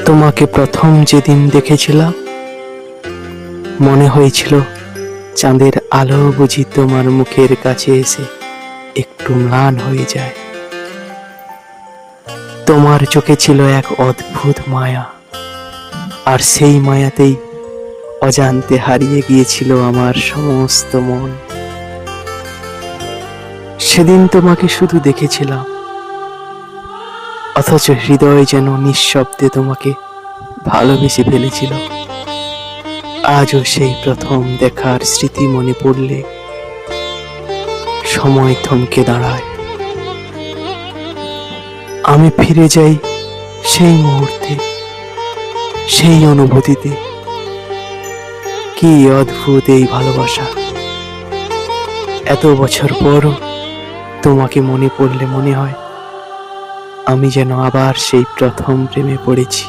তোমাকে প্রথম যেদিন দেখেছিলাম মনে হয়েছিল চাঁদের আলো বুঝি তোমার মুখের কাছে এসে একটু ম্লান হয়ে যায়। তোমার চোখে ছিল এক অদ্ভুত মায়া, আর সেই মায়াতেই অজান্তে হারিয়ে গিয়েছিল আমার সমস্ত মন। সেদিন তোমাকে শুধু দেখেছিলাম, অথচ হৃদয় যেন নিঃশব্দে তোমাকে ভালোবেসে ফেলেছিল। আজও সেই প্রথম দেখার স্মৃতি মনে পড়লে সময় থমকে দাঁড়ায়। আমি ফিরে যাই সেই মুহূর্তে, সেই অনুভূতিতে। কি অদ্ভুত এই ভালোবাসা! এত বছর পরও তোমাকে মনে পড়লে মনে হয় আমি যেন আবার সেই প্রথম প্রেমে পড়েছি।